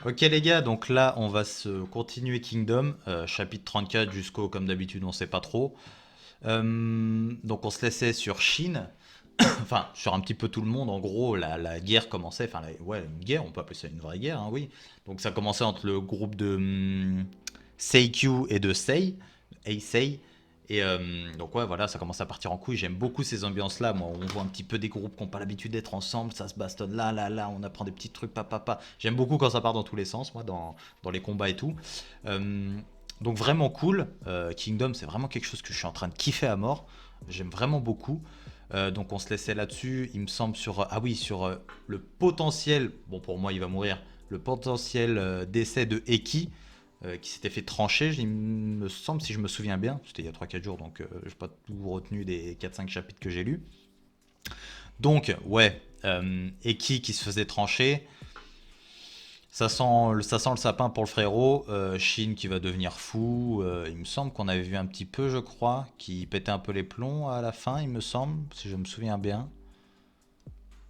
Ok les gars, donc là on va se continuer Kingdom, chapitre 34 jusqu'au, comme d'habitude on sait pas trop. Donc on se laissait sur Chine, enfin sur un petit peu tout le monde, en gros la guerre commençait, enfin ouais une guerre, on peut appeler ça une vraie guerre, hein, oui. Donc ça commençait entre le groupe de Seikyu et de Eisei. Et donc ouais voilà, ça commence à partir en couille, j'aime beaucoup ces ambiances là, moi on voit un petit peu des groupes qui n'ont pas l'habitude d'être ensemble, ça se bastonne là, on apprend des petits trucs, papa. J'aime beaucoup quand ça part dans tous les sens, moi dans les combats et tout. Euh, donc vraiment cool. Kingdom, c'est vraiment quelque chose que je suis en train de kiffer à mort. J'aime vraiment beaucoup. Donc on se laissait là-dessus, il me semble sur ah oui sur le potentiel. Bon pour moi il va mourir. Le potentiel décès de Eki qui s'était fait trancher, il me semble si je me souviens bien. C'était il y a 3 4 jours donc je n'ai pas tout retenu des 4 5 chapitres que j'ai lus. Donc ouais, Eki qui se faisait trancher. Ça sent le sapin pour le frérot. Shin qui va devenir fou. Il me semble qu'on avait vu un petit peu, je crois, qui pétait un peu les plombs à la fin, il me semble, si je me souviens bien.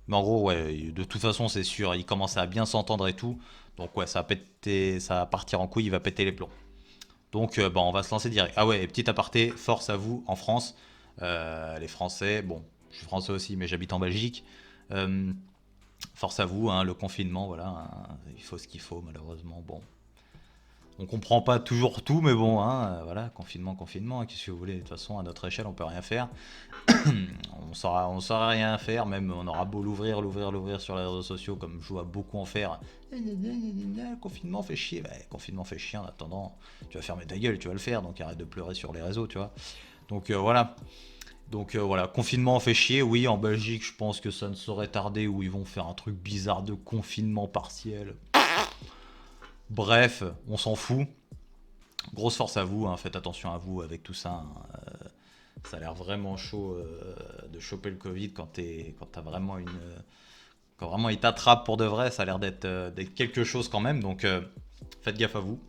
Mais en gros, ouais, de toute façon, c'est sûr, il commence à bien s'entendre et tout. Donc ouais, ça va partir en couille, il va péter les plombs. Donc bah, on va se lancer direct. Ah ouais, et petit aparté, force à vous en France. Les Français, bon, je suis français aussi, mais j'habite en Belgique. Euh, Force à vous, hein, le confinement, voilà, hein, il faut ce qu'il faut, malheureusement. Bon, on comprend pas toujours tout, mais bon, hein, voilà, confinement, hein, qu'est-ce que vous voulez? De toute façon, à notre échelle, on peut rien faire. On saura rien faire, même on aura beau l'ouvrir sur les réseaux sociaux, comme je vois beaucoup en faire. Confinement fait chier, ouais, confinement fait chier. En attendant, tu vas fermer ta gueule, tu vas le faire, donc arrête de pleurer sur les réseaux, tu vois. Donc voilà. Donc voilà, confinement fait chier. Oui, en Belgique, je pense que ça ne saurait tarder où ils vont faire un truc bizarre de confinement partiel. Bref, on s'en fout. Grosse force à vous, hein, faites attention à vous avec tout ça, hein. Ça a l'air vraiment chaud de choper le Covid quand t'as vraiment quand vraiment il t'attrape pour de vrai, ça a l'air d'être quelque chose quand même. Donc faites gaffe à vous.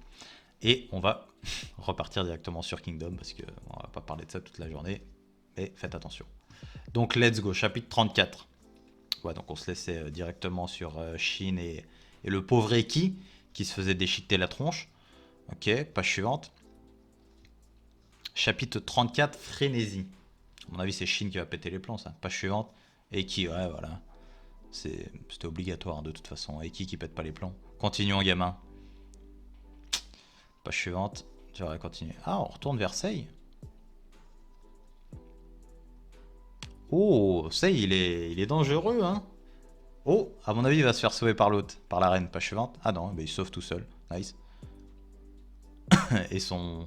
Et on va repartir directement sur Kingdom parce que on va pas parler de ça toute la journée. Mais faites attention. Donc let's go, chapitre 34. Ouais, donc on se laissait directement sur Shin et le pauvre Eki qui se faisait déchiqueter la tronche. Ok, page suivante. Chapitre 34, frénésie. À mon avis, c'est Shin qui va péter les plombs, ça. Page suivante. Eki, ouais, voilà. C'était obligatoire, hein, de toute façon. Eki qui pète pas les plombs. Continuons, gamin. Page suivante. Tu vas continuer. Ah, on retourne vers Sei. Oh, Sei, il est dangereux, hein. Oh, à mon avis, il va se faire sauver par l'autre, par la reine. Page suivante. Ah non, mais il sauve tout seul. Nice. Et son.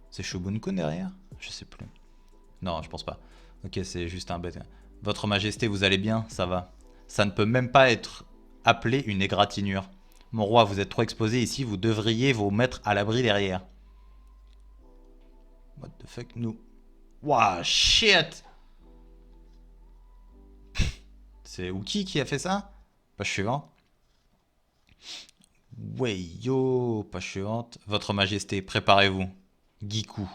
C'est Shogun-kun derrière? Je sais plus. Non, je pense pas. Ok, c'est juste un bête. Votre Majesté, vous allez bien? Ça va. Ça ne peut même pas être appelé une égratignure. Mon roi, vous êtes trop exposé ici, vous devriez vous mettre à l'abri derrière. What the fuck, nous? Wow, shit! C'est Uki qui a fait ça? Page suivante. Ouais, yo, page suivante. Votre Majesté, préparez-vous. Giku.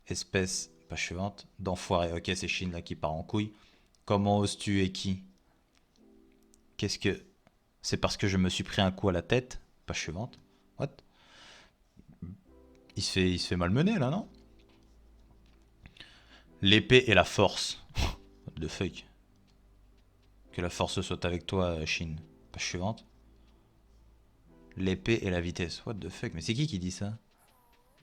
Espèce, page suivante, d'enfoiré. Ok, c'est Shin là qui part en couille. Comment oses-tu et qui? Qu'est-ce que. C'est parce que je me suis pris un coup à la tête? Page suivante. What? Il se fait malmener là, non? L'épée et la force. What the fuck? Que la force soit avec toi, Shin. Page suivante. L'épée et la vitesse. What the fuck? Mais c'est qui dit ça?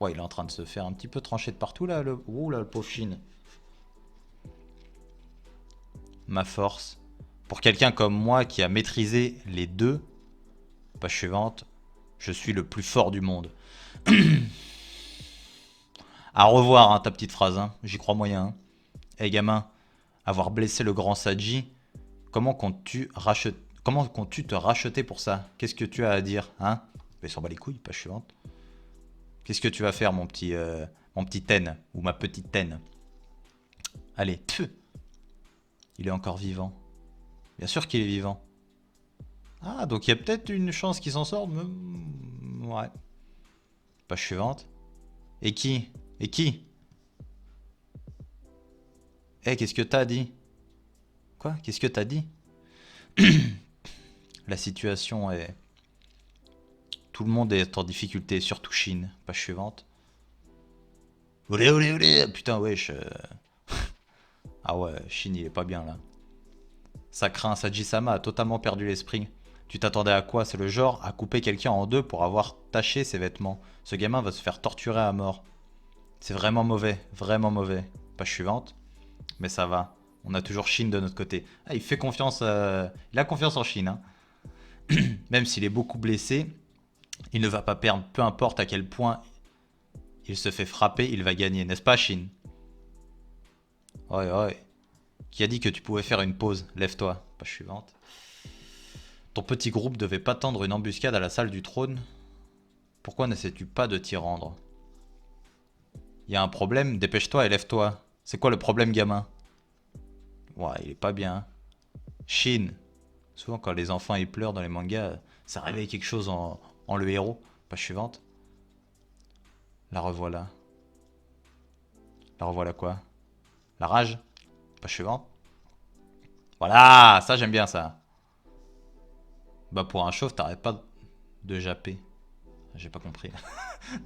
Ouais, il est en train de se faire un petit peu trancher de partout là, le. Ouh là, le pauvre Shin. Ma force. Pour quelqu'un comme moi qui a maîtrisé les deux, page suivante, je suis le plus fort du monde. À revoir, hein, ta petite phrase, hein. J'y crois moyen. Hein. Eh gamin, avoir blessé le grand Saji, comment comptes-tu te racheter pour ça? Qu'est-ce que tu as à dire, hein? Mais s'en bat les couilles, page suivante. Qu'est-ce que tu vas faire, mon petit Ten, ou ma petite Ten? Allez, pfff. Il est encore vivant. Bien sûr qu'il est vivant. Ah, donc il y a peut-être une chance qu'il s'en sorte. Ouais. Page suivante. Et qui? Et qui? Eh, qu'est-ce que t'as dit? Quoi? Qu'est-ce que t'as dit? La situation est... Tout le monde est en difficulté, surtout Chine. Page suivante. Olé, olé, olé. Putain, wesh. Ah ouais, Chine, il est pas bien là. Ça craint, Sajisama a totalement perdu l'esprit. Tu t'attendais à quoi? C'est le genre à couper quelqu'un en deux pour avoir taché ses vêtements. Ce gamin va se faire torturer à mort. C'est vraiment mauvais, vraiment mauvais. Page suivante. Mais ça va. On a toujours Chine de notre côté. Ah, il fait confiance. Il a confiance en Chine. Hein. Même s'il est beaucoup blessé, il ne va pas perdre. Peu importe à quel point il se fait frapper, il va gagner. N'est-ce pas, Chine? Ouais, ouais. Qui a dit que tu pouvais faire une pause? Lève-toi. Page suivante. Ton petit groupe devait pas tendre une embuscade à la salle du trône. Pourquoi n'essaies-tu pas de t'y rendre? Y a un problème? Dépêche-toi et lève-toi. C'est quoi le problème, gamin? Ouais, il est pas bien. Shin. Souvent, quand les enfants ils pleurent dans les mangas, ça réveille quelque chose en le héros. Page suivante. La revoilà. La revoilà quoi? La rage? Page suivante. Voilà, ça j'aime bien ça. Bah pour un chauve, t'arrêtes pas de japper. J'ai pas compris.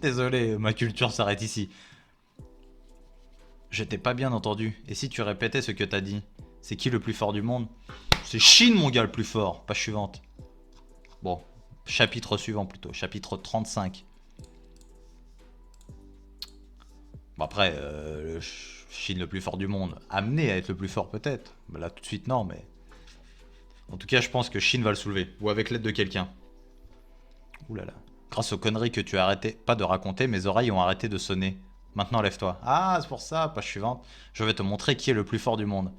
Désolé, ma culture s'arrête ici. Je t'ai pas bien entendu. Et si tu répétais ce que t'as dit? C'est qui le plus fort du monde? C'est Chine, mon gars, le plus fort. Page suivante. Bon, chapitre suivant plutôt. Chapitre 35. Bon après, le Chine le plus fort du monde. Amené à être le plus fort peut-être. Bah là tout de suite non, mais... En tout cas, je pense que Chine va le soulever. Ou avec l'aide de quelqu'un. Ouh là là. Grâce aux conneries que tu as arrêté pas de raconter, mes oreilles ont arrêté de sonner. Maintenant, lève-toi. Ah, c'est pour ça, page suivante. Je vais te montrer qui est le plus fort du monde.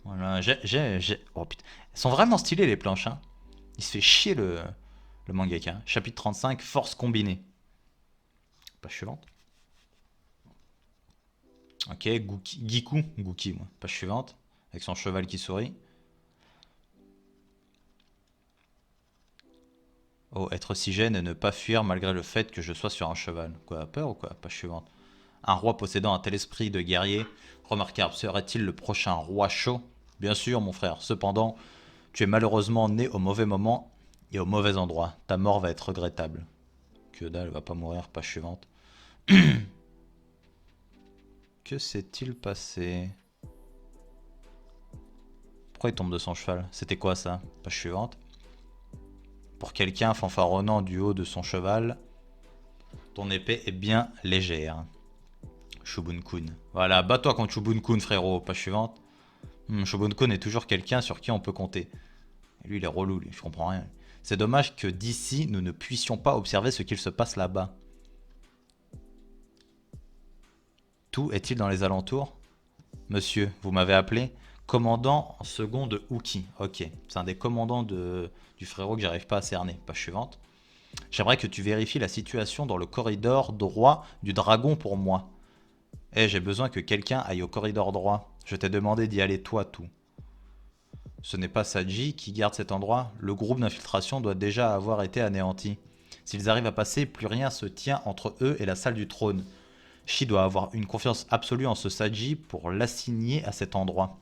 Voilà, Oh putain. Elles sont vraiment stylées les planches, hein. Il se fait chier le mangaka. Chapitre 35, force combinée. Page suivante. Ok, Giku. Guki, moi. Page suivante. Avec son cheval qui sourit. Oh, être si jeune et ne pas fuir malgré le fait que je sois sur un cheval. Quoi, peur ou quoi? Page suivante. Un roi possédant un tel esprit de guerrier, remarquable, serait-il le prochain roi chaud? Bien sûr, mon frère. Cependant, tu es malheureusement né au mauvais moment et au mauvais endroit. Ta mort va être regrettable. Que dalle, va pas mourir, page suivante. Que s'est-il passé? Pourquoi il tombe de son cheval? C'était quoi ça? Page suivante. Pour quelqu'un fanfaronnant du haut de son cheval, ton épée est bien légère. Shubun-kun. Voilà, bats-toi contre Shubun-kun, frérot. Page suivante. Shubun-kun est toujours quelqu'un sur qui on peut compter. Et lui, il est relou, lui. Je comprends rien. C'est dommage que d'ici, nous ne puissions pas observer ce qu'il se passe là-bas. Tout est-il dans les alentours? Monsieur, vous m'avez appelé commandant en second de Uki. Ok, c'est un des commandants du frérot que j'arrive pas à cerner. Page suivante. J'aimerais que tu vérifies la situation dans le corridor droit du dragon pour moi. Eh, j'ai besoin que quelqu'un aille au corridor droit. Je t'ai demandé d'y aller toi, tout. Ce n'est pas Saji qui garde cet endroit. Le groupe d'infiltration doit déjà avoir été anéanti. S'ils arrivent à passer, plus rien se tient entre eux et la salle du trône. Shi doit avoir une confiance absolue en ce Saji pour l'assigner à cet endroit.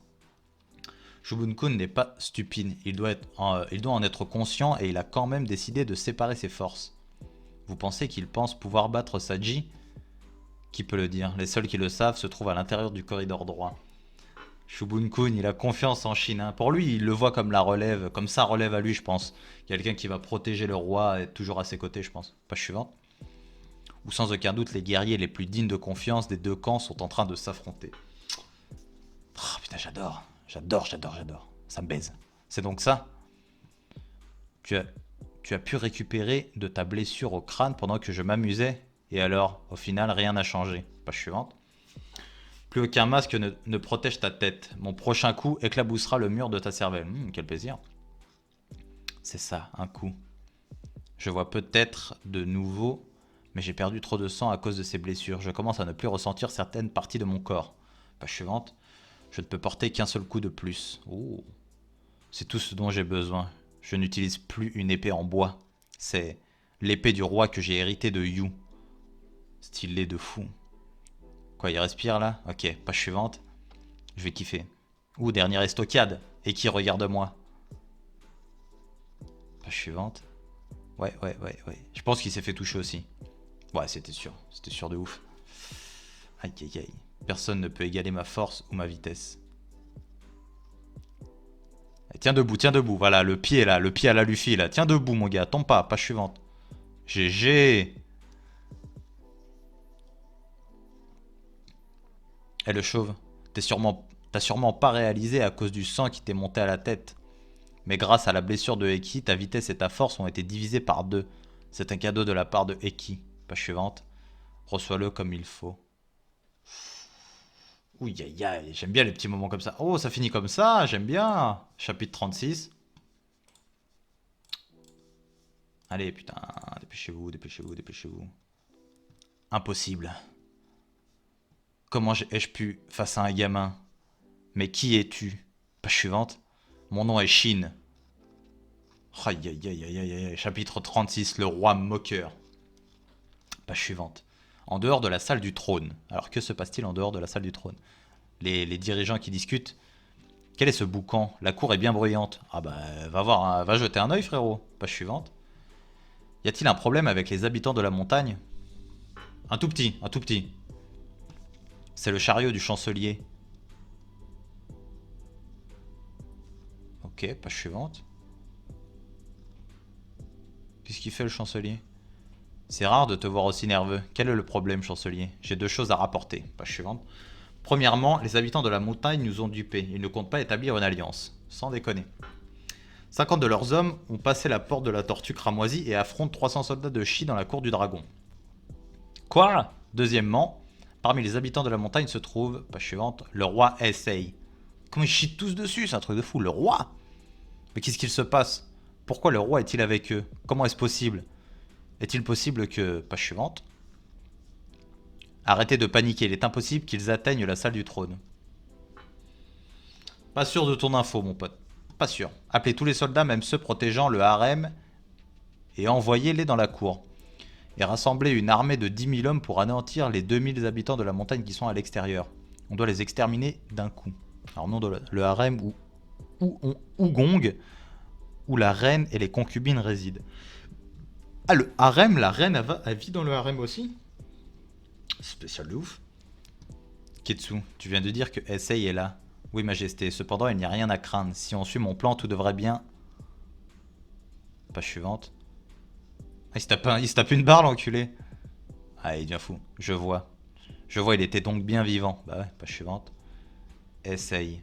Shubun-kun n'est pas stupide, il doit en être conscient et il a quand même décidé de séparer ses forces. Vous pensez qu'il pense pouvoir battre Saji? Qui peut le dire? Les seuls qui le savent se trouvent à l'intérieur du corridor droit. Shubun-kun, il a confiance en Chine. Hein. Pour lui, il le voit comme la relève, comme sa relève à lui, je pense. Quelqu'un qui va protéger le roi et être toujours à ses côtés, je pense. Page suivante. Où sans aucun doute, les guerriers les plus dignes de confiance des deux camps sont en train de s'affronter. Oh putain, j'adore. J'adore. Ça me baise. C'est donc ça? Tu as pu récupérer de ta blessure au crâne pendant que je m'amusais? Et alors, au final, rien n'a changé. Page suivante. Plus aucun masque ne protège ta tête. Mon prochain coup éclaboussera le mur de ta cervelle. Quel plaisir. C'est ça, un coup. Je vois peut-être de nouveau, mais j'ai perdu trop de sang à cause de ces blessures. Je commence à ne plus ressentir certaines parties de mon corps. Page suivante. Je ne peux porter qu'un seul coup de plus. Oh. C'est tout ce dont j'ai besoin. Je n'utilise plus une épée en bois. C'est l'épée du roi que j'ai hérité de Yu. Stylé de fou. Quoi, il respire là? Ok, page suivante. Je vais kiffer. Ouh, dernière estocade. Et qui regarde-moi. Page suivante. Ouais. Je pense qu'il s'est fait toucher aussi. Ouais, c'était sûr. C'était sûr de ouf. Aïe. Personne ne peut égaler ma force ou ma vitesse. Tiens debout. Voilà, le pied là, le pied à la Luffy là. Tiens debout, mon gars. Tombe pas, page suivante. GG. Eh le chauve, t'as sûrement pas réalisé à cause du sang qui t'est monté à la tête. Mais grâce à la blessure de Eki, ta vitesse et ta force ont été divisées par 2. C'est un cadeau de la part de Eki. Page suivante. Reçois-le comme il faut. Ouh, j'aime bien les petits moments comme ça. Oh, ça finit comme ça, j'aime bien. Chapitre 36. Allez, putain, dépêchez-vous. Impossible. Comment ai-je pu face à un gamin? Mais qui es-tu? Page suivante. Mon nom est Shin. Aïe. Chapitre 36, le roi moqueur. Page suivante. En dehors de la salle du trône. Alors que se passe-t-il en dehors de la salle du trône? Les dirigeants qui discutent. Quel est ce boucan? La cour est bien bruyante. Ah bah va voir, va jeter un œil frérot. Page suivante. Y a-t-il un problème avec les habitants de la montagne? Un tout petit. C'est le chariot du chancelier. Ok, page suivante. Qu'est-ce qu'il fait le chancelier? C'est rare de te voir aussi nerveux. Quel est le problème, chancelier? J'ai 2 choses à rapporter. Page suivante. Premièrement, les habitants de la montagne nous ont dupés. Ils ne comptent pas établir une alliance. Sans déconner. 50 de leurs hommes ont passé la porte de la tortue cramoisie et affrontent 300 soldats de Chi dans la cour du dragon. Quoi? Deuxièmement, parmi les habitants de la montagne se trouve, page suivante, le roi Essay. Comment ils chient tous dessus? C'est un truc de fou. Le roi? Mais qu'est-ce qu'il se passe? Pourquoi le roi est-il avec eux? Comment est-ce possible? Est-il possible que... Page suivante. Arrêtez de paniquer, il est impossible qu'ils atteignent la salle du trône. Pas sûr de ton info, mon pote. Pas sûr. Appelez tous les soldats, même ceux protégeant le harem, et envoyez-les dans la cour. Et rassemblez une armée de 10 000 hommes pour anéantir les 2000 habitants de la montagne qui sont à l'extérieur. On doit les exterminer d'un coup. Alors non, le harem ou Gong, où la reine et les concubines résident. Ah, le harem, la reine, elle vit dans le harem aussi? Spécial de ouf. Ketsu, tu viens de dire que Essay est là. Oui, Majesté. Cependant, il n'y a rien à craindre. Si on suit mon plan, tout devrait bien... Page suivante. Ah, il se tape une barre, l'enculé. Ah, il devient fou. Je vois, il était donc bien vivant. Bah ouais, page suivante. Essaye.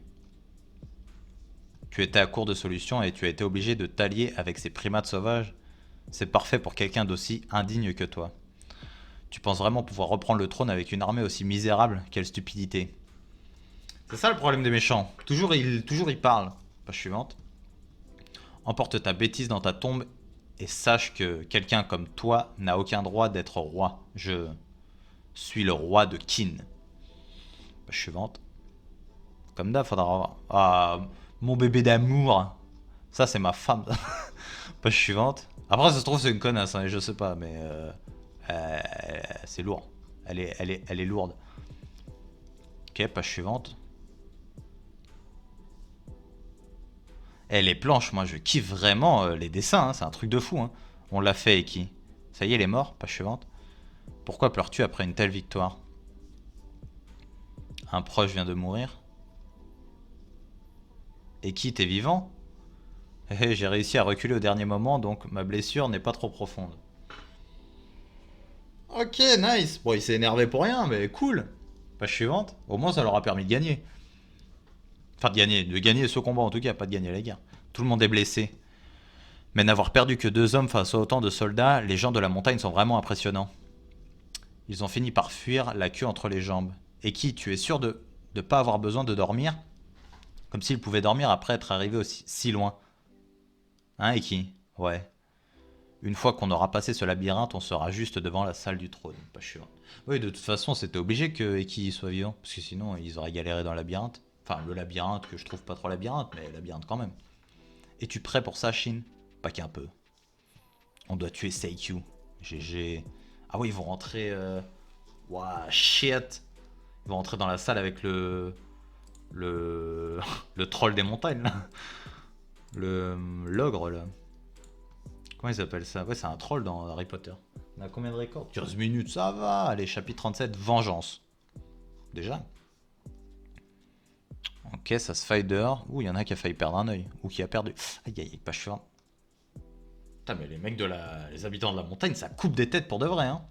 Tu étais à court de solutions et tu as été obligé de t'allier avec ces primates sauvages. C'est parfait pour quelqu'un d'aussi indigne que toi. Tu penses vraiment pouvoir reprendre le trône avec une armée aussi misérable? Quelle stupidité. C'est ça le problème des méchants. Toujours ils parlent. Page suivante. Emporte ta bêtise dans ta tombe et sache que quelqu'un comme toi n'a aucun droit d'être roi. Je suis le roi de Kin. Page suivante. Comme d'hab, faudra avoir... Ah, mon bébé d'amour. Ça, c'est ma femme. Page suivante. Après, ça se trouve, c'est une connasse, hein, je sais pas, mais... c'est lourd. Elle est lourde. Ok, page suivante. Les planches, moi, je kiffe vraiment les dessins, hein, c'est un truc de fou. Hein. On l'a fait, et qui? Ça y est, il est mort, page suivante. Pourquoi pleures-tu après une telle victoire? Un proche vient de mourir. Et qui, t'es vivant? J'ai réussi à reculer au dernier moment, donc ma blessure n'est pas trop profonde. Ok, nice. Bon, il s'est énervé pour rien, mais cool. Page suivante. Au moins, ça leur a permis de gagner. Enfin, de gagner ce combat en tout cas, pas de gagner la guerre. Tout le monde est blessé. Mais n'avoir perdu que 2 hommes face à autant de soldats, les gens de la montagne sont vraiment impressionnants. Ils ont fini par fuir la queue entre les jambes. Et qui, tu es sûr de ne pas avoir besoin de dormir? Comme s'ils pouvaient dormir après être arrivés aussi si loin. Hein, Eki? Ouais. Une fois qu'on aura passé ce labyrinthe, on sera juste devant la salle du trône. Pas chiant. Oui, de toute façon, c'était obligé que Eki soit vivant. Parce que sinon, ils auraient galéré dans le labyrinthe. Enfin, le labyrinthe que je trouve pas trop labyrinthe, mais labyrinthe quand même. Es-tu prêt pour ça, Shin? Pas qu'un peu. On doit tuer Seikyu. GG. Ah oui, ils vont rentrer... Ouah, shit. Ils vont rentrer dans la salle avec le... Le, le troll des montagnes, là. L'ogre, là. Comment ils appellent ça? Ouais, c'est un troll dans Harry Potter. On a combien de records? 15 minutes, ça va. Allez, chapitre 37, vengeance. Déjà. Ok, ça se fight dehors. Ouh, il y en a qui a failli perdre un œil. Ou qui a perdu. Aïe, aïe, aïe, pas chiant. Putain, mais les mecs les habitants de la montagne, ça coupe des têtes pour de vrai, hein.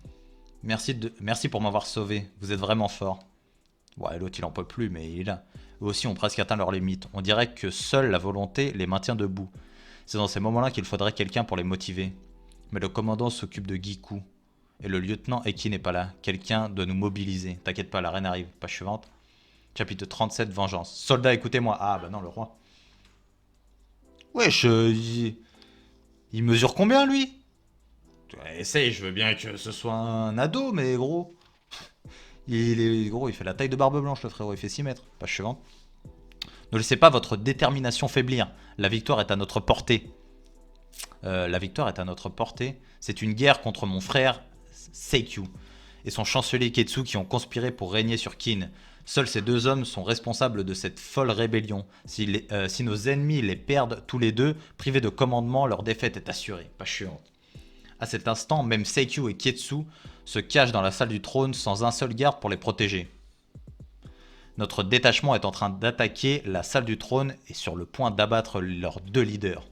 Merci pour m'avoir sauvé. Vous êtes vraiment fort. Ouais, l'autre il en peut plus, mais il est là. Eux aussi ont presque atteint leurs limites. On dirait que seule la volonté les maintient debout. C'est dans ces moments-là qu'il faudrait quelqu'un pour les motiver. Mais le commandant s'occupe de Giku. Et le lieutenant Eki n'est pas là. Quelqu'un doit nous mobiliser. T'inquiète pas, la reine arrive. Page suivante. Chapitre 37, vengeance. Soldats, écoutez-moi. Ah bah non, le roi. Wesh, il mesure combien lui? Ouais, essaye, je veux bien que ce soit un ado, mais gros. Gros, il fait la taille de Barbe Blanche, le frérot, il fait 6 mètres. Page suivante. Ne laissez pas votre détermination faiblir. La victoire est à notre portée. La victoire est à notre portée. C'est une guerre contre mon frère Seikyu et son chancelier Ketsu qui ont conspiré pour régner sur Kin. Seuls ces deux hommes sont responsables de cette folle rébellion. Si nos ennemis les perdent tous les deux, privés de commandement, leur défaite est assurée. Pas chiante. À cet instant, même Seikyu et Ketsu se cachent dans la salle du trône sans un seul garde pour les protéger. Notre détachement est en train d'attaquer la salle du trône et sur le point d'abattre leurs deux leaders.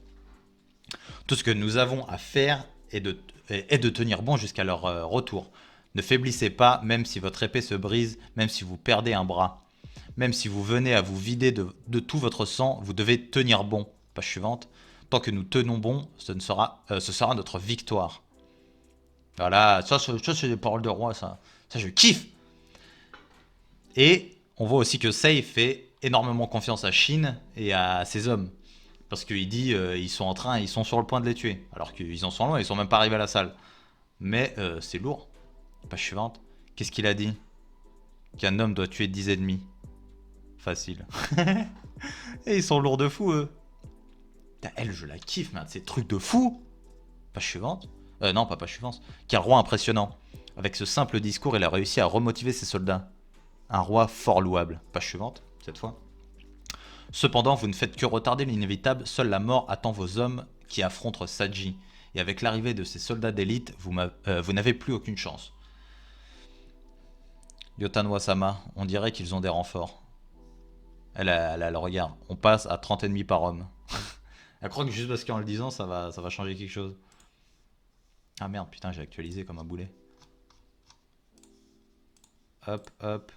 Tout ce que nous avons à faire est de tenir bon jusqu'à leur retour. Ne faiblissez pas, même si votre épée se brise, même si vous perdez un bras. Même si vous venez à vous vider de tout votre sang, vous devez tenir bon. Page suivante. Tant que nous tenons bon, ce sera notre victoire. Voilà, ça c'est des paroles de roi, ça. Ça, je kiffe. Et on voit aussi que Sei fait énormément confiance à Shin et à ses hommes. Parce qu'il dit ils sont sur le point de les tuer. Alors qu'ils en sont loin, ils sont même pas arrivés à la salle. Mais c'est lourd. Page suivante. Qu'est-ce qu'il a dit? Qu'un homme doit tuer 10 ennemis. Facile. Et ils sont lourds de fou, eux. Putain, elle, je la kiffe, man. Ces trucs de fou. Page suivante. Non, pas page suivante. Quel roi impressionnant. Avec ce simple discours, il a réussi à remotiver ses soldats. Un roi fort louable. Page suivante, cette fois. Cependant, vous ne faites que retarder l'inévitable. Seule la mort attend vos hommes qui affrontent Saji. Et avec l'arrivée de ces soldats d'élite, vous n'avez plus aucune chance. Yotanwa-sama, on dirait qu'ils ont des renforts. Elle a le regard. On passe à 30 ennemis par homme. Elle croit que juste parce qu'en le disant, ça va changer quelque chose. Ah merde, putain, j'ai actualisé comme un boulet. Hop, hop.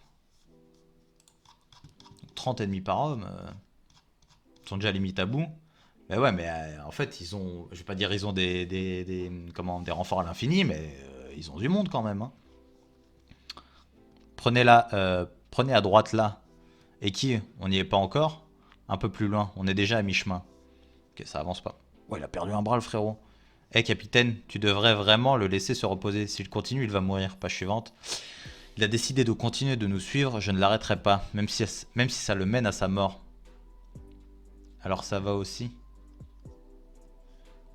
30 ennemis par homme. Ils sont déjà limite à bout. Mais ouais, mais en fait, ils ont. Je vais pas dire ils ont des renforts à l'infini, mais ils ont du monde quand même. Hein. Prenez à droite là. Et qui? On n'y est pas encore? Un peu plus loin, on est déjà à mi-chemin. Ok, ça avance pas. Ouais, il a perdu un bras le frérot. Eh capitaine, tu devrais vraiment le laisser se reposer. S'il continue, il va mourir. Page suivante. Il a décidé de continuer de nous suivre, je ne l'arrêterai pas, même si ça le mène à sa mort. Alors ça va aussi.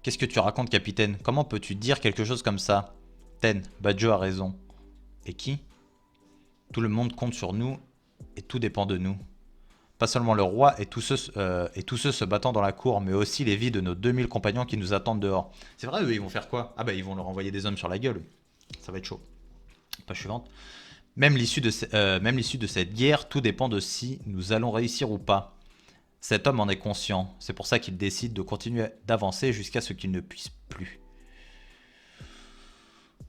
Qu'est-ce que tu racontes, capitaine? Comment peux-tu dire quelque chose comme ça? Ten, Badjo a raison. Et qui? Tout le monde compte sur nous et tout dépend de nous. Pas seulement le roi et tous ceux se battant dans la cour, mais aussi les vies de nos 2000 compagnons qui nous attendent dehors. C'est vrai, eux, ils vont faire quoi? Ah bah, ils vont leur envoyer des hommes sur la gueule. Ça va être chaud. Page suivante. Même l'issue de cette guerre, tout dépend de si nous allons réussir ou pas. Cet homme en est conscient. C'est pour ça qu'il décide de continuer d'avancer jusqu'à ce qu'il ne puisse plus.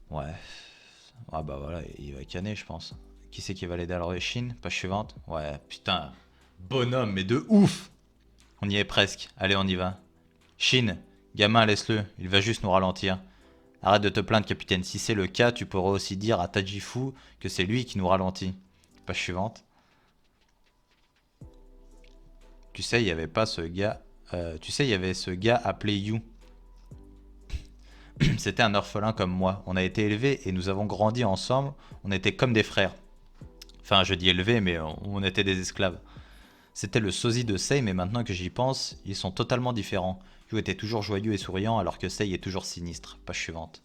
Ouais. Ah bah voilà, il va canner, je pense. Qui c'est qui va l'aider à l'origine? Page suivante. Ouais, putain. Bonhomme, mais de ouf! On y est presque. Allez, on y va. Shin, gamin, laisse-le. Il va juste nous ralentir. Arrête de te plaindre, capitaine. Si c'est le cas, tu pourrais aussi dire à Tajifu que c'est lui qui nous ralentit. Page suivante. Tu sais, il y avait pas ce gars. Il y avait ce gars appelé Yu. C'était un orphelin comme moi. On a été élevés et nous avons grandi ensemble. On était comme des frères. Enfin, je dis élevés, mais on était des esclaves. C'était le sosie de Sei, mais maintenant que j'y pense, ils sont totalement différents. Yu était toujours joyeux et souriant, alors que Sei est toujours sinistre. Page suivante.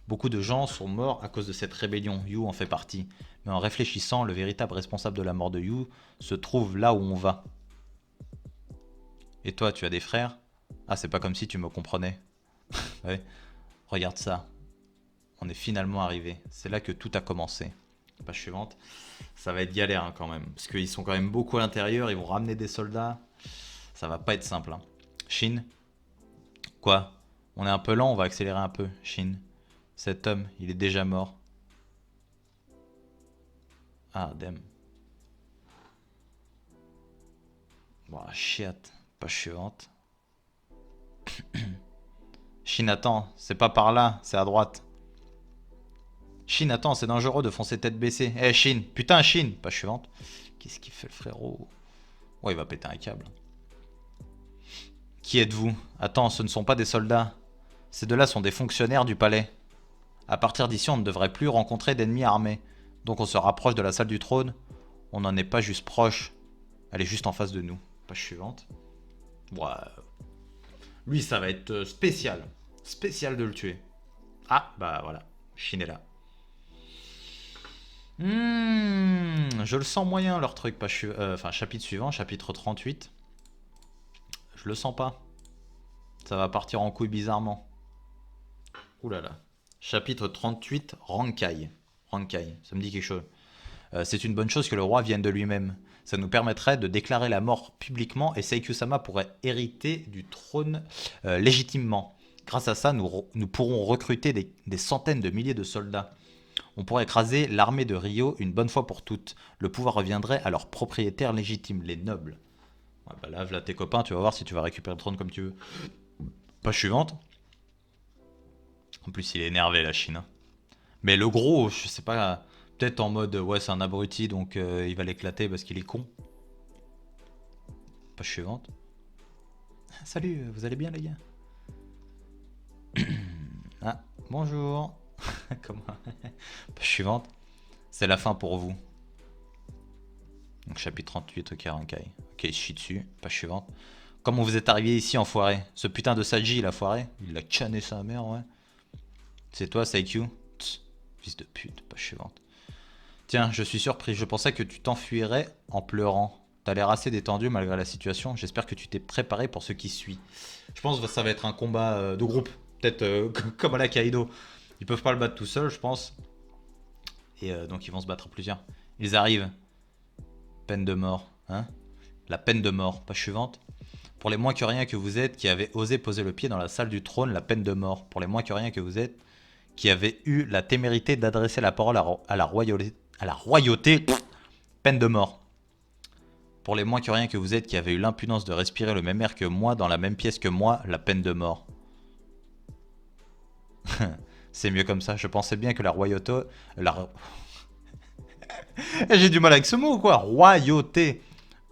Beaucoup de gens sont morts à cause de cette rébellion. You en fait partie. Mais en réfléchissant, le véritable responsable de la mort de You se trouve là où on va. Et toi, tu as des frères? Ah, c'est pas comme si tu me comprenais. Ouais. Regarde ça. On est finalement arrivé. C'est là que tout a commencé. Page suivante. Ça va être galère hein, quand même. Parce qu'ils sont quand même beaucoup à l'intérieur. Ils vont ramener des soldats. Ça va pas être simple. Hein. Shin. Quoi? On est un peu lent, on va accélérer un peu. Shin. Cet homme, il est déjà mort. Ah, damn. Bon, chiat. Page suivante. Shin, attends. C'est pas par là, c'est à droite. Shin, attends, c'est dangereux de foncer tête baissée. Eh, Shin. Putain, Shin. Page suivante. Qu'est-ce qu'il fait le frérot? Oh, il va péter un câble. Qui êtes-vous? Attends, ce ne sont pas des soldats. Ces deux-là sont des fonctionnaires du palais. À partir d'ici, on ne devrait plus rencontrer d'ennemis armés. Donc on se rapproche de la salle du trône. On n'en est pas juste proche. Elle est juste en face de nous. Page suivante. Ouais. Lui, ça va être spécial. Spécial de le tuer. Ah, bah voilà. Shin est là. Je le sens moyen leur truc. Enfin, chapitre suivant, chapitre 38. Je le sens pas. Ça va partir en couille bizarrement. Ouh là là. Chapitre 38, Rankai. Rankai, ça me dit quelque chose. C'est une bonne chose que le roi vienne de lui-même. Ça nous permettrait de déclarer la mort publiquement et Seikyu-sama pourrait hériter du trône légitimement. Grâce à ça, nous pourrons recruter des centaines de milliers de soldats. On pourrait écraser l'armée de Rio une bonne fois pour toutes. Le pouvoir reviendrait à leurs propriétaires légitimes, les nobles. Ouais, bah là, voilà tes copains, tu vas voir si tu vas récupérer le trône comme tu veux. Page suivante. En plus, il est énervé, la Chine. Hein. Mais le gros, je sais pas, peut-être en mode, ouais, c'est un abruti, donc il va l'éclater parce qu'il est con. Page suivante. Salut, vous allez bien, les gars? Ah, bonjour. Comment? Page suivante. C'est la fin pour vous. Donc, chapitre 38, ok, Rankai. Ok, il se chie dessus. Page suivante. Comment vous êtes arrivé ici, enfoiré? Ce putain de Saji, il a foiré. Il a canné sa mère, ouais. C'est toi, Saikyu? Fils de pute, page suivante. Tiens, je suis surpris. Je pensais que tu t'enfuirais en pleurant. T'as l'air assez détendu malgré la situation. J'espère que tu t'es préparé pour ce qui suit. Je pense que ça va être un combat de groupe. Peut-être comme à la Kaido. Ils peuvent pas le battre tout seul, je pense. Et donc ils vont se battre à plusieurs. Ils arrivent. Peine de mort. Hein? La peine de mort. Page suivante. Pour les moins que rien que vous êtes qui avez osé poser le pied dans la salle du trône, la peine de mort. Pour les moins que rien que vous êtes qui avez eu la témérité d'adresser la parole à la royauté, peine de mort. Pour les moins que rien que vous êtes qui avez eu l'impudence de respirer le même air que moi dans la même pièce que moi, la peine de mort. C'est mieux comme ça, je pensais bien que la royauté... J'ai du mal avec ce mot quoi, royauté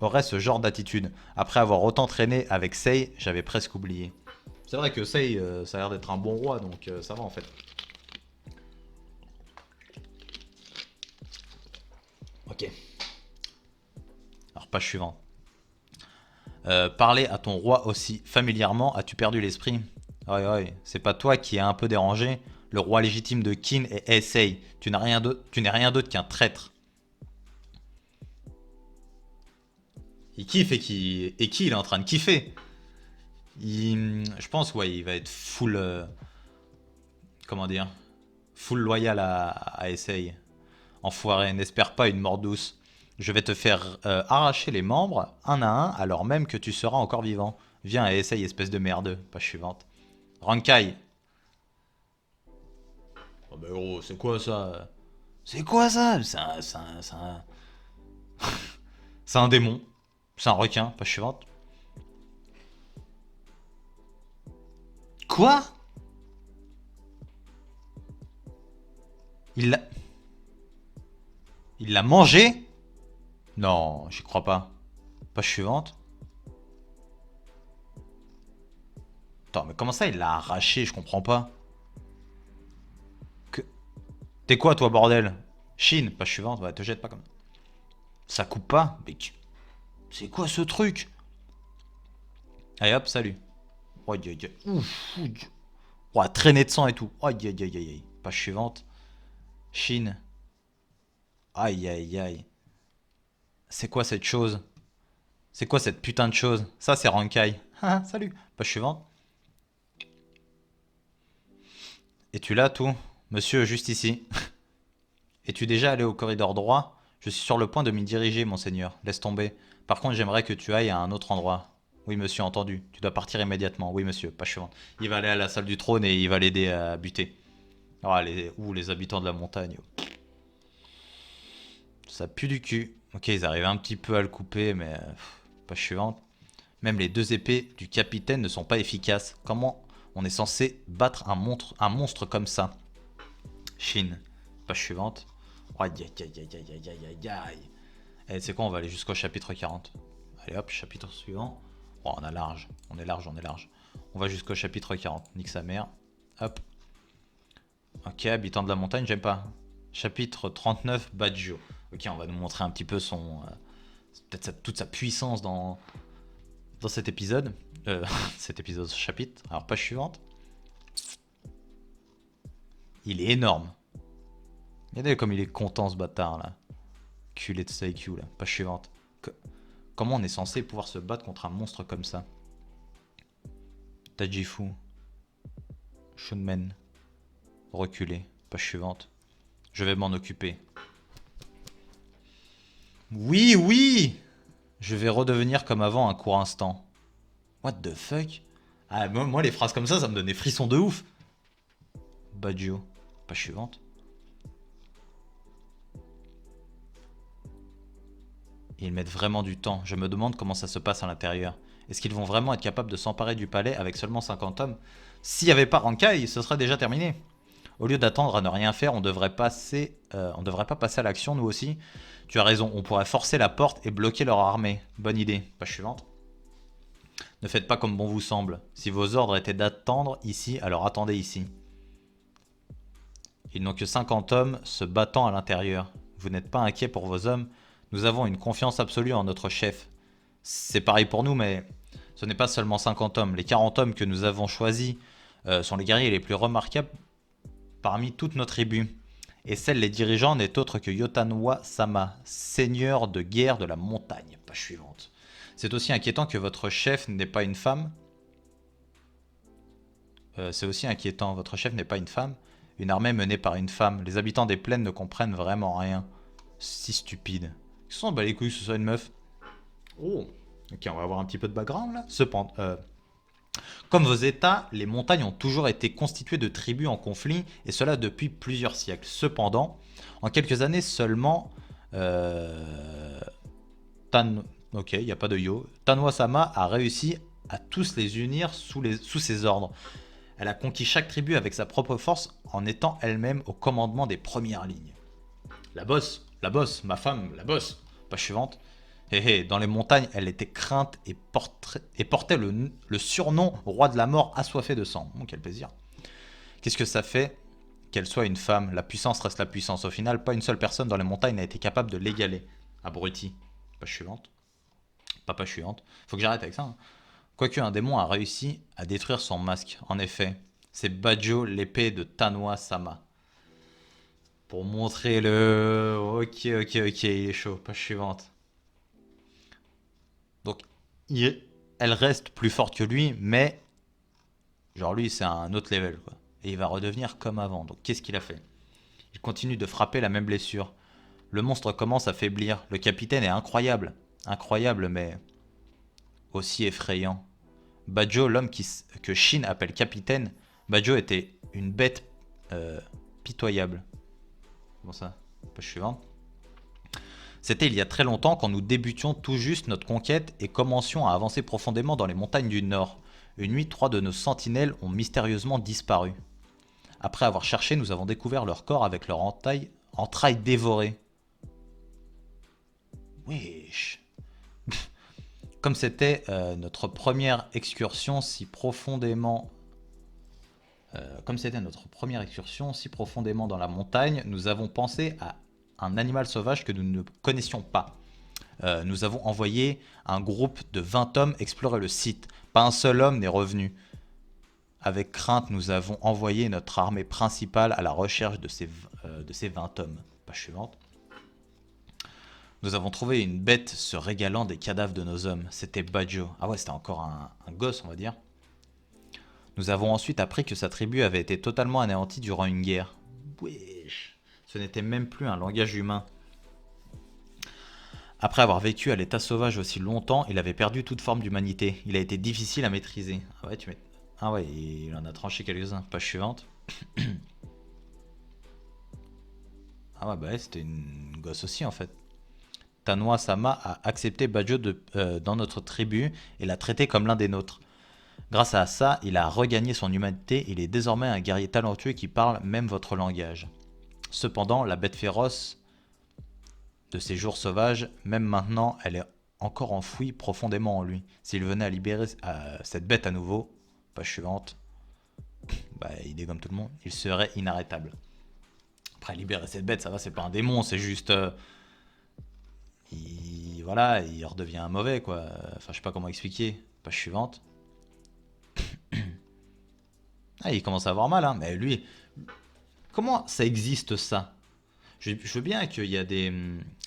aurait ce genre d'attitude. Après avoir autant traîné avec Sei, j'avais presque oublié. C'est vrai que Sei, ça a l'air d'être un bon roi, donc ça va en fait. Ok. Alors, page suivante. Parler à ton roi aussi familièrement, as-tu perdu l'esprit? Ouais, ouais, c'est pas toi qui es un peu dérangé. Le roi légitime de Kin est Heisei. Tu n'es rien d'autre qu'un traître. Il kiffe et qui il est en train de kiffer. Je pense, ouais, il va être full. Comment dire? Full loyal à Heisei. Enfoiré, n'espère pas une mort douce. Je vais te faire arracher les membres, un à un, alors même que tu seras encore vivant. Viens et essaye, espèce de merde. Page suivante. Rankai. Oh bah gros, c'est quoi ça? C'est quoi ça? C'est un démon. C'est un requin. Page suivante. Quoi? Il l'a... Il l'a mangé? Non, j'y crois pas. Page suivante. Attends, mais comment ça il l'a arraché? Je comprends pas. Que... T'es quoi toi, bordel? Chine, page suivante. Ouais, te jette pas comme ça. Coupe pas? Mais c'est quoi ce truc? Allez hop, salut. Oh, ouf, Ouah, traînée de sang et tout. Aïe, aïe, aïe, aïe, aïe. Page suivante. Chine. Aïe, aïe, aïe. C'est quoi cette chose? C'est quoi cette putain de chose? Ça, c'est Rankai. Ah, salut. Page suivante. Es-tu là, tout? Monsieur, juste ici. Es-tu déjà allé au corridor droit? Je suis sur le point de m'y diriger, monseigneur. Laisse tomber. Par contre, j'aimerais que tu ailles à un autre endroit. Oui, monsieur, entendu. Tu dois partir immédiatement. Oui, monsieur, page suivante. Il va aller à la salle du trône et il va l'aider à buter. Ah, les habitants de la montagne. Ça pue du cul. Ok, ils arrivent un petit peu à le couper, mais... page suivante. Même les deux épées du capitaine ne sont pas efficaces. Comment on est censé battre un monstre comme ça? Chine. Page suivante. Aïe, aïe, aïe, aïe, aïe, aïe, aïe, aïe, aïe. Et c'est quoi, on va aller jusqu'au chapitre 40. Allez hop, chapitre suivant. Oh, on a large, on est large, on est large. On va jusqu'au chapitre 40. Nique sa mère. Hop. Ok, habitant de la montagne, j'aime pas. Chapitre 39, Badjo. Ok, on va nous montrer un petit peu son... peut-être toute sa puissance dans cet épisode. Cet épisode, ce chapitre. Alors, page suivante. Il est énorme. Regardez comme il est content, ce bâtard, là. Culé de Saikyu, là. Page suivante. Comment on est censé pouvoir se battre contre un monstre comme ça? Tajifu. Shunmen. Reculer. Page suivante. Je vais m'en occuper. Oui, oui! Je vais redevenir comme avant un court instant. What the fuck? Ah, moi, les phrases comme ça me donne des frissons de ouf. Badjo. Page suivante. Ils mettent vraiment du temps. Je me demande comment ça se passe à l'intérieur. Est-ce qu'ils vont vraiment être capables de s'emparer du palais avec seulement 50 hommes? S'il n'y avait pas Rankai, ce serait déjà terminé. Au lieu d'attendre à ne rien faire, on devrait pas passer à l'action, nous aussi. Tu as raison, on pourrait forcer la porte et bloquer leur armée. Bonne idée. Page suivante. Ne faites pas comme bon vous semble. Si vos ordres étaient d'attendre ici, alors attendez ici. Ils n'ont que 50 hommes se battant à l'intérieur. Vous n'êtes pas inquiet pour vos hommes? Nous avons une confiance absolue en notre chef. C'est pareil pour nous, mais ce n'est pas seulement 50 hommes. Les 40 hommes que nous avons choisis sont les guerriers les plus remarquables parmi toutes nos tribus. Et celle les dirigeants n'est autre que Yotanwa Sama, seigneur de guerre de la montagne. Page suivante. C'est aussi inquiétant que votre chef n'est pas une femme. C'est aussi inquiétant, votre chef n'est pas une femme. Une armée menée par une femme. Les habitants des plaines ne comprennent vraiment rien. Si stupide. Ils se sont bat les couilles que ce soit une meuf. Oh. Ok, on va avoir un petit peu de background là. Cependant, comme vos États, les montagnes ont toujours été constituées de tribus en conflit, et cela depuis plusieurs siècles. Cependant, en quelques années seulement, ok, il n'y a pas de yo. Tanwa-sama a réussi à tous les unir sous ses ordres. Elle a conquis chaque tribu avec sa propre force en étant elle-même au commandement des premières lignes. La bosse, ma femme, la bosse. Page suivante. Dans les montagnes, elle était crainte et portait le surnom roi de la mort assoiffé de sang. Quel plaisir. Qu'est-ce que ça fait qu'elle soit une femme? La puissance reste la puissance. Au final, pas une seule personne dans les montagnes n'a été capable de l'égaler. Abruti. Page suivante. Pas page suivante. Faut que j'arrête avec ça. Quoique un démon a réussi à détruire son masque. En effet, c'est Badjo, l'épée de Tanwa-sama. Pour montrer le... Ok, il est chaud. Page suivante. Donc, elle reste plus forte que lui, mais genre lui, c'est un autre level, quoi. Et il va redevenir comme avant. Donc, qu'est-ce qu'il a fait? Il continue de frapper la même blessure. Le monstre commence à faiblir. Le capitaine est incroyable. Incroyable, mais aussi effrayant. Badjo, l'homme que Shin appelle capitaine, Badjo était une bête pitoyable. Comment ça? Page suivante. C'était il y a très longtemps quand nous débutions tout juste notre conquête et commencions à avancer profondément dans les montagnes du Nord. Une nuit, 3 de nos sentinelles ont mystérieusement disparu. Après avoir cherché, nous avons découvert leur corps avec leur entrailles dévorées. Wesh. Comme c'était notre première excursion si profondément... dans la montagne, nous avons pensé à un animal sauvage que nous ne connaissions pas. Nous avons envoyé un groupe de 20 hommes explorer le site. Pas un seul homme n'est revenu. Avec crainte, nous avons envoyé notre armée principale à la recherche de ces 20 hommes. Page suivante. Nous avons trouvé une bête se régalant des cadavres de nos hommes. C'était Badjo. Ah ouais, c'était encore un gosse, on va dire. Nous avons ensuite appris que sa tribu avait été totalement anéantie durant une guerre. Wesh. Ce n'était même plus un langage humain. Après avoir vécu à l'état sauvage aussi longtemps, il avait perdu toute forme d'humanité. Il a été difficile à maîtriser. Ah ouais, ah ouais, il en a tranché quelques-uns. Page suivante. Ah ouais, bah ouais, c'était une gosse aussi en fait. Tanoa Sama a accepté Badjo dans notre tribu et l'a traité comme l'un des nôtres. Grâce à ça, il a regagné son humanité et il est désormais un guerrier talentueux qui parle même votre langage. Cependant, la bête féroce de ses jours sauvages, même maintenant, elle est encore enfouie profondément en lui. S'il venait à libérer cette bête à nouveau, page suivante, bah, il est comme tout le monde, il serait inarrêtable. Après, libérer cette bête, ça va, c'est pas un démon, c'est juste... voilà, il redevient mauvais, quoi. Enfin, je sais pas comment expliquer. Page suivante. Ah, il commence à avoir mal, hein. Mais lui, comment ça existe ça? Je veux bien qu'il y a des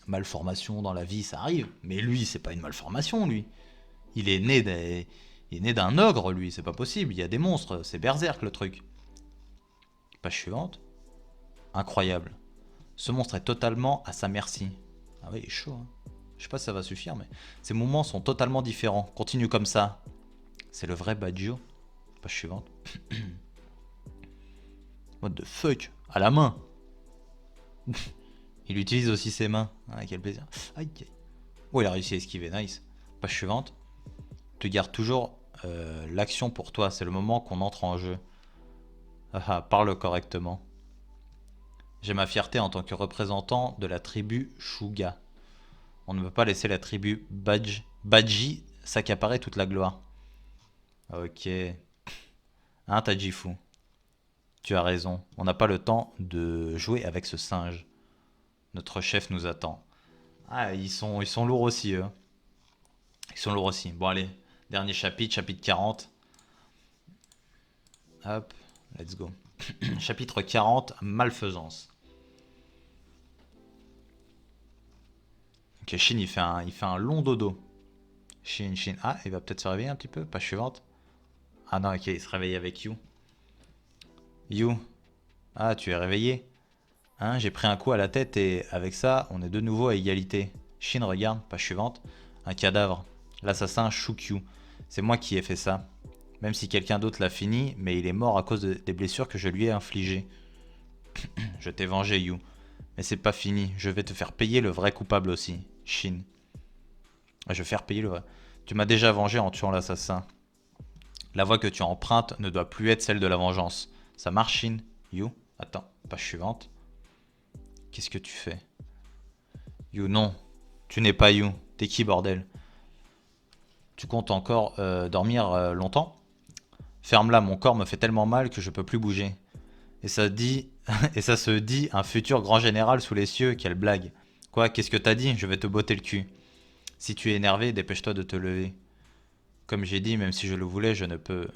malformations dans la vie, ça arrive. Mais lui, c'est pas une malformation, lui. Il est né il est né d'un ogre, lui. C'est pas possible. Il y a des monstres. C'est berserk, le truc. Page suivante. Incroyable. Ce monstre est totalement à sa merci. Ah oui, il est chaud, hein. Je sais pas si ça va suffire, mais ces moments sont totalement différents. Continue comme ça. C'est le vrai Badjo. Page suivante. What the fuck? À la main. Il utilise aussi ses mains. Ah, quel plaisir. Aïe. Oh, il a réussi à esquiver. Nice. Page suivante. Tu gardes toujours l'action pour toi. C'est le moment qu'on entre en jeu. Parle correctement. J'ai ma fierté en tant que représentant de la tribu Shuga. On ne peut pas laisser la tribu Badji s'accaparer toute la gloire. Ok. Hein, Tajifu? Tu as raison. On n'a pas le temps de jouer avec ce singe. Notre chef nous attend. Ah, ils sont lourds aussi, eux. Ils sont lourds aussi. Bon, allez. Dernier chapitre, chapitre 40. Hop, let's go. Chapitre 40, malfaisance. Ok, Shin, il fait un long dodo. Shin. Ah, il va peut-être se réveiller un petit peu. Page suivante. Ah non, ok, il se réveille avec You. You. Ah, tu es réveillé. Hein, j'ai pris un coup à la tête et avec ça, on est de nouveau à égalité. Shin, regarde, page suivante. Un cadavre. L'assassin Shukyu. C'est moi qui ai fait ça. Même si quelqu'un d'autre l'a fini, mais il est mort à cause des blessures que je lui ai infligées. Je t'ai vengé, You. Mais c'est pas fini. Je vais te faire payer le vrai coupable aussi. Shin. Je vais faire payer le vrai. Tu m'as déjà vengé en tuant l'assassin. La voie que tu empruntes ne doit plus être celle de la vengeance. Ça marche, Shin? You? Attends, page suivante. Qu'est-ce que tu fais? You, non. Tu n'es pas You. T'es qui, bordel? Tu comptes encore dormir longtemps? Ferme-la, mon corps me fait tellement mal que je peux plus bouger. Et ça dit, et ça se dit un futur grand général sous les cieux, quelle blague. Quoi, qu'est-ce que t'as dit? Je vais te botter le cul. Si tu es énervé, dépêche-toi de te lever. Comme j'ai dit, même si je le voulais, je ne peux.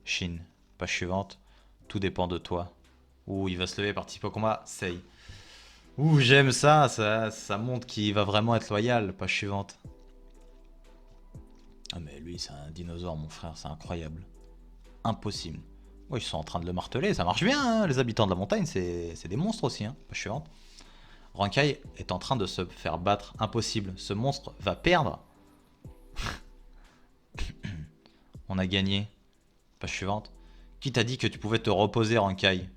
Shin, page suivante. Tout dépend de toi. Ouh, il va se lever, participer au combat. Sei. Ouh, j'aime ça, ça montre qu'il va vraiment être loyal. Page suivante. Ah mais lui, c'est un dinosaure, mon frère, c'est incroyable. Impossible. Ouais, ils sont en train de le marteler, ça marche bien, hein, les habitants de la montagne, c'est des monstres aussi. Hein. Page suivante. Rankai est en train de se faire battre. Impossible. Ce monstre va perdre. On a gagné. Page suivante. Qui t'a dit que tu pouvais te reposer, Rankai?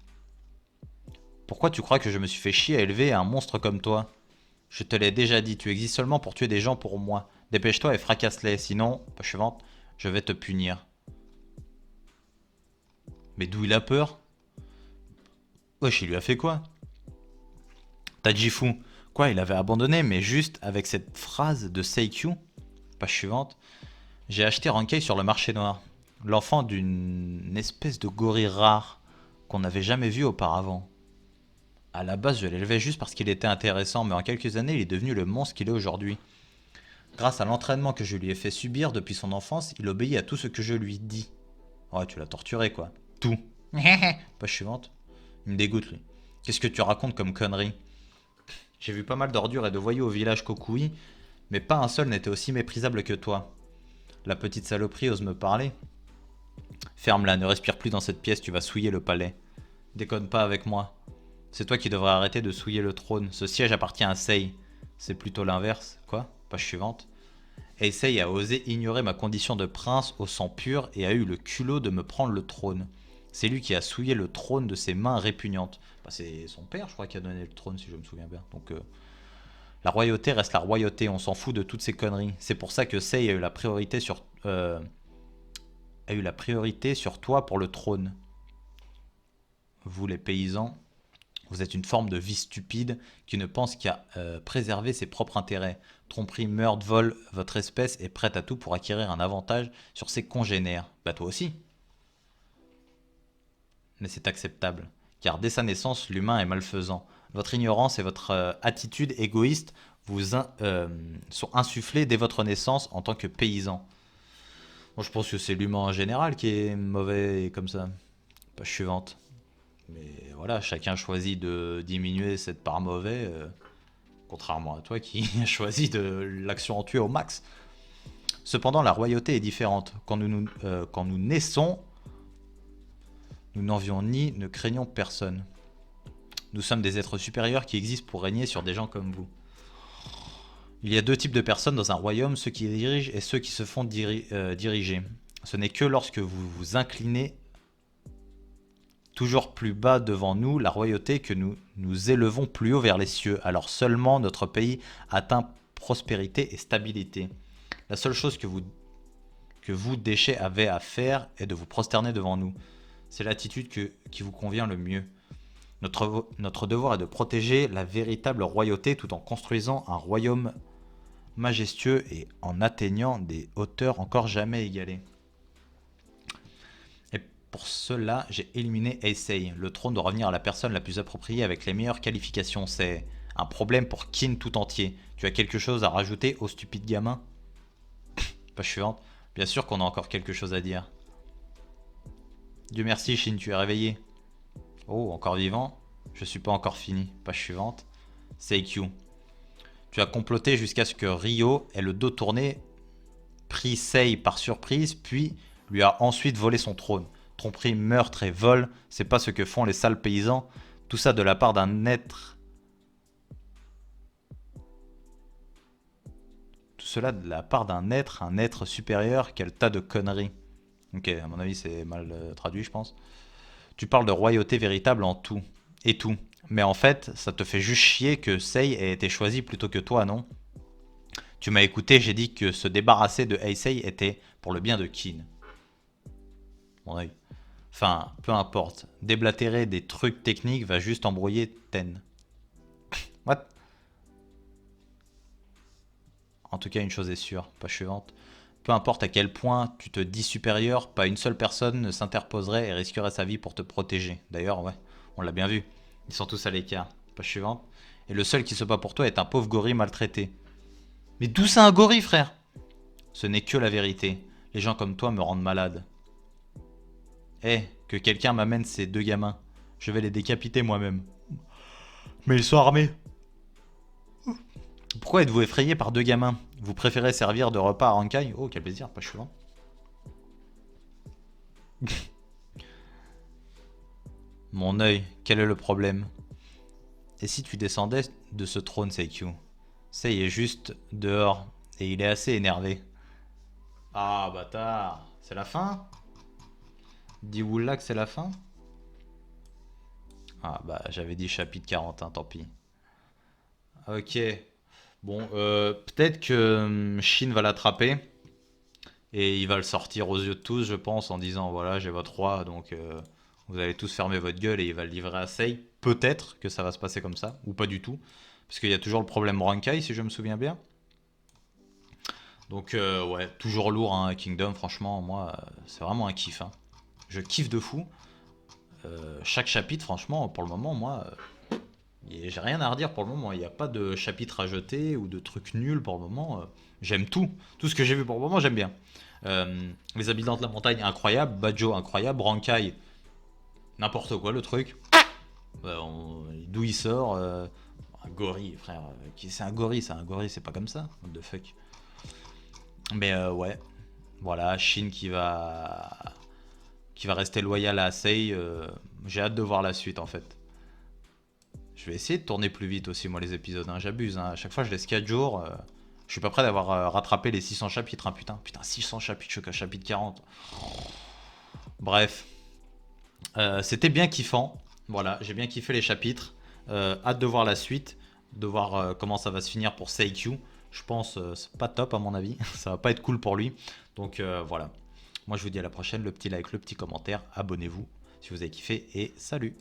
Pourquoi tu crois que je me suis fait chier à élever un monstre comme toi? Je te l'ai déjà dit, tu existes seulement pour tuer des gens pour moi. Dépêche-toi et fracasse-les, sinon, page suivante, je vais te punir. Mais d'où il a peur? Wesh, il lui a fait quoi? Tajifu. Quoi, il avait abandonné, mais juste avec cette phrase de Seikyu? Page suivante. J'ai acheté Rankai sur le marché noir. L'enfant d'une espèce de gorille rare qu'on n'avait jamais vu auparavant. À la base, je l'élevais juste parce qu'il était intéressant, mais en quelques années, il est devenu le monstre qu'il est aujourd'hui. Grâce à l'entraînement que je lui ai fait subir depuis son enfance, il obéit à tout ce que je lui dis. Ouais, tu l'as torturé, quoi. Tout. Page suivante. Il me dégoûte, lui. Qu'est-ce que tu racontes comme connerie? J'ai vu pas mal d'ordures et de voyous au village Kokui, mais pas un seul n'était aussi méprisable que toi. La petite saloperie ose me parler. Ferme-la, ne respire plus dans cette pièce, tu vas souiller le palais. Déconne pas avec moi. C'est toi qui devrais arrêter de souiller le trône. Ce siège appartient à Sei. C'est plutôt l'inverse. Quoi? Page suivante. Sei a osé ignorer ma condition de prince au sang pur et a eu le culot de me prendre le trône. C'est lui qui a souillé le trône de ses mains répugnantes. Bah, c'est son père, je crois, qui a donné le trône, si je me souviens bien. Donc, la royauté reste la royauté, on s'en fout de toutes ces conneries. C'est pour ça que Sei a eu la priorité sur toi pour le trône. Vous, les paysans, vous êtes une forme de vie stupide qui ne pense qu'à préserver ses propres intérêts. Tromperie, meurtre, vol, votre espèce est prête à tout pour acquérir un avantage sur ses congénères. Bah toi aussi. Mais c'est acceptable. Car dès sa naissance, l'humain est malfaisant. Votre ignorance et votre attitude égoïste sont insufflées dès votre naissance en tant que paysan. Moi, je pense que c'est l'humain en général qui est mauvais comme ça. Page suivante. Mais voilà, chacun choisit de diminuer cette part mauvais, contrairement à toi qui a choisi de l'accentuer au max. Cependant, la royauté est différente. Quand nous naissons, nous n'envions ni ne craignons personne. Nous sommes des êtres supérieurs qui existent pour régner sur des gens comme vous. Il y a deux types de personnes dans un royaume, ceux qui dirigent et ceux qui se font diriger. Ce n'est que lorsque vous vous inclinez toujours plus bas devant nous, la royauté, que nous nous élevons plus haut vers les cieux. Alors seulement notre pays atteint prospérité et stabilité. La seule chose que vous, déchets, avez à faire est de vous prosterner devant nous. C'est l'attitude qui vous convient le mieux. Notre devoir est de protéger la véritable royauté tout en construisant un royaume majestueux et en atteignant des hauteurs encore jamais égalées. Et pour cela, j'ai éliminé Heisei. Le trône doit revenir à la personne la plus appropriée avec les meilleures qualifications. C'est un problème pour Kin tout entier. Tu as quelque chose à rajouter au stupide gamin? Page suivante. Bien sûr qu'on a encore quelque chose à dire. Dieu merci, Shin, tu es réveillé. Oh, encore vivant? Je suis pas encore fini. Page suivante. Seikyu. Tu as comploté jusqu'à ce que Ryo ait le dos tourné, pris Sei par surprise, puis lui a ensuite volé son trône. Tromperie, meurtre et vol, c'est pas ce que font les sales paysans. Tout ça de la part d'un être. Tout cela de la part d'un être, un être supérieur, quel tas de conneries. Ok, à mon avis, c'est mal traduit, je pense. Tu parles de royauté véritable en tout. Et tout. Mais en fait, ça te fait juste chier que Sei ait été choisi plutôt que toi, non? Tu m'as écouté, j'ai dit que se débarrasser de Heisei était pour le bien de Kin. Mon œil. Enfin, peu importe. Déblatérer des trucs techniques va juste embrouiller Ten. What? En tout cas, une chose est sûre, page suivante. Peu importe à quel point tu te dis supérieur, pas une seule personne ne s'interposerait et risquerait sa vie pour te protéger. D'ailleurs, ouais, on l'a bien vu. Ils sont tous à l'écart. Page suivante. Et le seul qui se bat pour toi est un pauvre gorille maltraité. Mais d'où c'est un gorille, frère? Ce n'est que la vérité. Les gens comme toi me rendent malade. Eh, que quelqu'un m'amène ces deux gamins. Je vais les décapiter moi-même. Mais ils sont armés. Pourquoi êtes-vous effrayé par deux gamins? Vous préférez servir de repas à Rankai? Oh, quel plaisir, pas chouette. Mon œil, quel est le problème? Et si tu descendais de ce trône, Seikyu? Sei est juste dehors, et il est assez énervé. Ah, bâtard. C'est la fin? Dis Wulla que c'est la fin? Ah, bah, j'avais dit chapitre 40, hein, tant pis. Ok. Bon, peut-être que Shin va l'attraper. Et il va le sortir aux yeux de tous, je pense, en disant voilà, j'ai votre roi, donc vous allez tous fermer votre gueule et il va le livrer à Sei. Peut-être que ça va se passer comme ça, ou pas du tout. Parce qu'il y a toujours le problème Rankai, si je me souviens bien. Donc, ouais, toujours lourd, hein, Kingdom, franchement, moi, c'est vraiment un kiff. Hein. Je kiffe de fou. Chaque chapitre, franchement, pour le moment, moi, j'ai rien à redire pour le moment. Il n'y a pas de chapitre à jeter ou de trucs nuls pour le moment. J'aime tout. Tout ce que j'ai vu pour le moment, j'aime bien. Les habitants de la montagne, incroyable. Bajo, incroyable. Rankai, n'importe quoi le truc. D'où il sort un gorille, frère. C'est un gorille, c'est pas comme ça. What the fuck. Mais ouais, voilà, Shin qui va rester loyal à Sei. J'ai hâte de voir la suite en fait. Je vais essayer de tourner plus vite aussi, moi, les épisodes. Hein. J'abuse. Hein. À chaque fois, je laisse 4 jours. Je suis pas prêt d'avoir rattrapé les 600 chapitres. Hein, putain. Putain, 600 chapitres, je suis qu'à chapitre 40. Bref. C'était bien kiffant. Voilà, j'ai bien kiffé les chapitres. Hâte de voir la suite. De voir comment ça va se finir pour Seikyu. Je pense c'est pas top à mon avis. Ça va pas être cool pour lui. Donc voilà. Moi, je vous dis à la prochaine. Le petit like, le petit commentaire. Abonnez-vous si vous avez kiffé. Et salut!